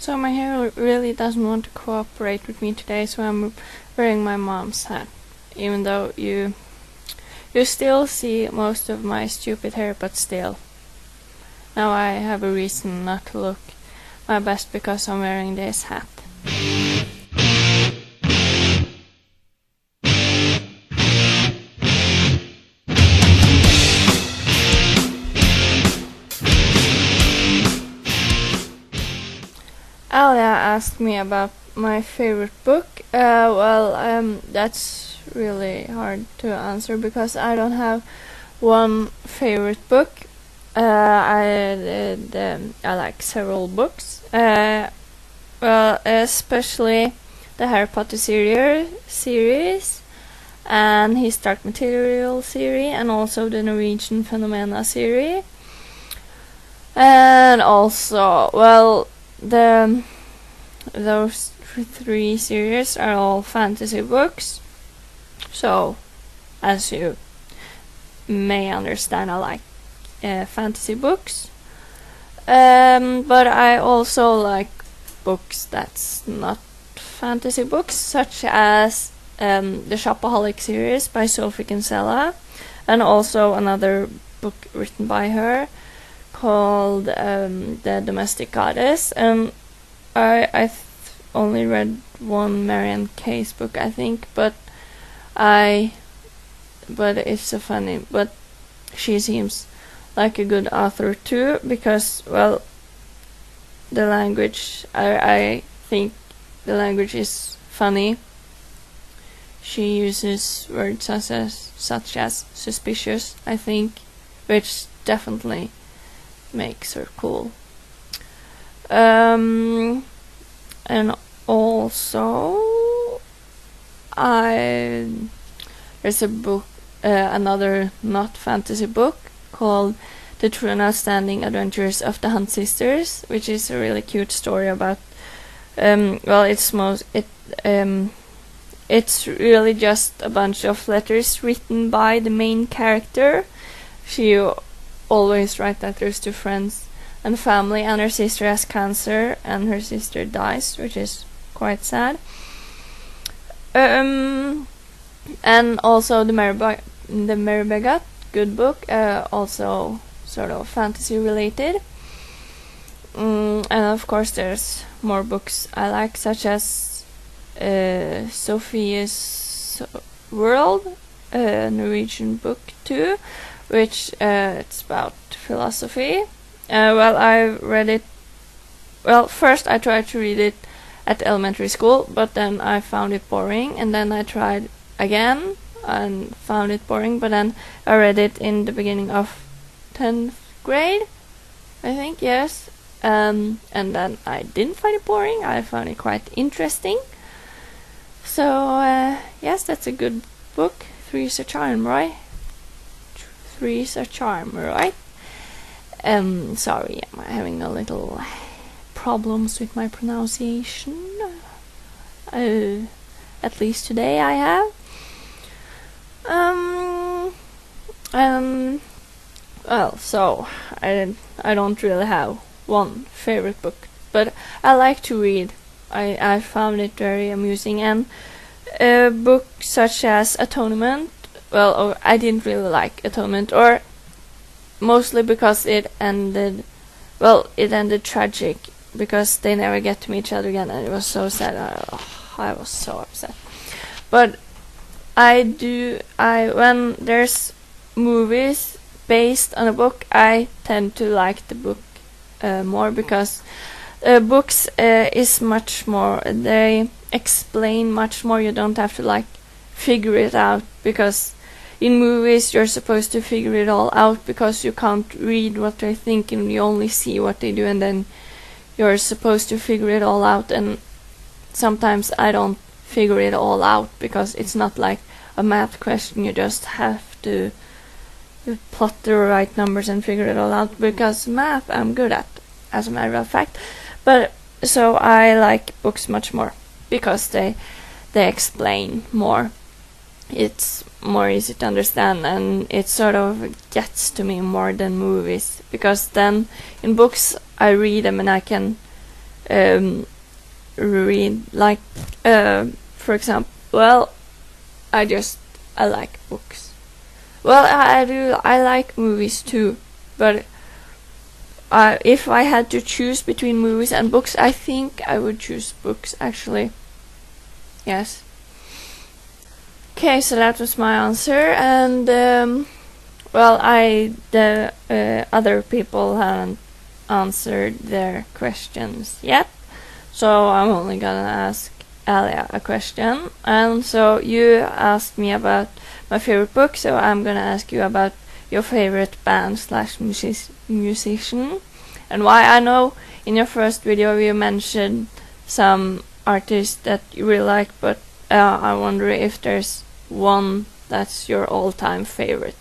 So my hair really doesn't want to cooperate with me today, so I'm wearing my mom's hat. Even though you still see most of my stupid hair, but still. Now I have a reason not to look my best because I'm wearing this hat. Aliyah asked me about my favorite book. That's really hard to answer because I don't have one favorite book. I like several books. Especially the Harry Potter series and his Dark Material series, and also the Norwegian Phenomena series. And also, those three series are all fantasy books. So, as you may understand, I like fantasy books. But I also like books that's not fantasy books, such as the Shopaholic series by Sophie Kinsella, and also another book written by her called The Domestic Goddess. And I only read one Marianne Case book, I think, but it's so funny. But she seems like a good author too, because the language, I think the language is funny. She uses words such as suspicious, I think, which definitely makes her cool. And also there's a book, another not fantasy book called The True and Outstanding Adventures of the Hunt Sisters, which is a really cute story about it's really just a bunch of letters written by the main character. She always writes letters to friends and family, and her sister has cancer and her sister dies, which is quite sad. And also the Mary Begat, good book, also sort of fantasy related. And of course there's more books I like, such as Sophia's World, a Norwegian book too, which it's about philosophy. I read it. First I tried to read it at elementary school, but then I found it boring, and then I tried again and found it boring, but then I read it in the beginning of 10th grade, I think, yes. And then I didn't find it boring, I found it quite interesting. So, yes, that's a good book. Three's a charm, right? Three's a charm, right? Sorry, I'm having a little problems with my pronunciation. At least today I have. So I don't really have one favorite book, but I like to read. I found it very amusing, and books such as Atonement. I didn't really like Atonement, or mostly because it ended tragic, because they never get to meet each other again, and it was so sad. I was so upset. But when there's movies based on a book, I tend to like the book more, because books is much more, they explain much more. You don't have to figure it out, because in movies you're supposed to figure it all out, because you can't read what they're thinking, you only see what they do, and then you're supposed to figure it all out. And sometimes I don't figure it all out, because it's not like a math question. You just have to plot the right numbers and figure it all out, because math I'm good at, as a matter of fact. But so I like books much more, because they explain more. It's more easy to understand, and it sort of gets to me more than movies, because then in books I read them and I can read, like, for example, well, I like books. Well, I like movies too, but if I had to choose between movies and books, I think I would choose books, actually. Yes. Okay, so that was my answer, and well, the other people haven't answered their questions yet, so I'm only gonna ask Aliyah a question. And so you asked me about my favorite book, so I'm gonna ask you about your favorite band slash musician, and why. I know in your first video you mentioned some artists that you really like, but I wonder if there's one that's your all-time favorite.